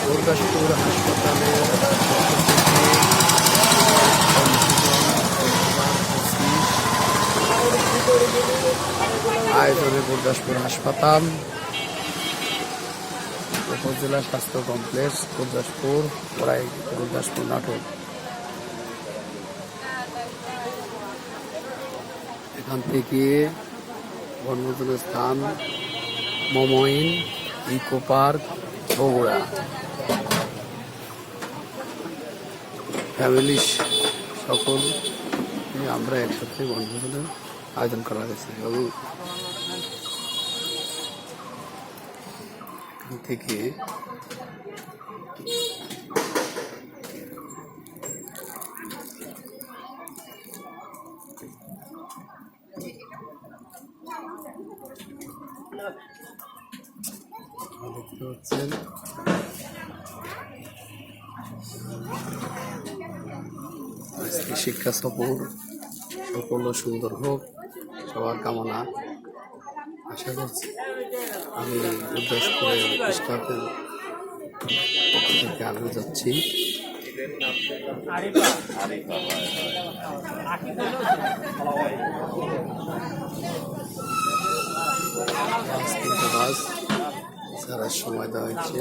গুরদাসপুর হাসপাতালের আয়োজনে গুরদাসপুর হাসপাতাল উপজেলা স্বাস্থ্য কমপ্লেক্স গুরদাসপুর গুরদাসপুর নাটোর। এখান থেকে বনভোজনের স্থান মমইন, ইকো পার্ক, বগুড়া। ফ্যামিলি সকল আমরা একসাথে বনভোজনের আয়োজন করা হয়েছে এবং এখান থেকে দেখতে পাচ্ছেন আজকে শিক্ষা সফর সকল সুন্দর হোক সবার কামনা আশা করছি। আমি গুরদাসপুরের স্টাফের পক্ষ থেকে আগে যাচ্ছি। বাস ছাড়ার সময় দেওয়া হয়েছে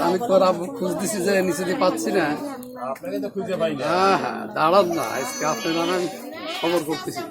আমি তোর আব্বু খুঁজ দিছি যে নিচে দিয়ে পাচ্ছি না। হ্যাঁ হ্যাঁ দাঁড়ান না, আজকে আপনার নামে আমি খবর করতেছি।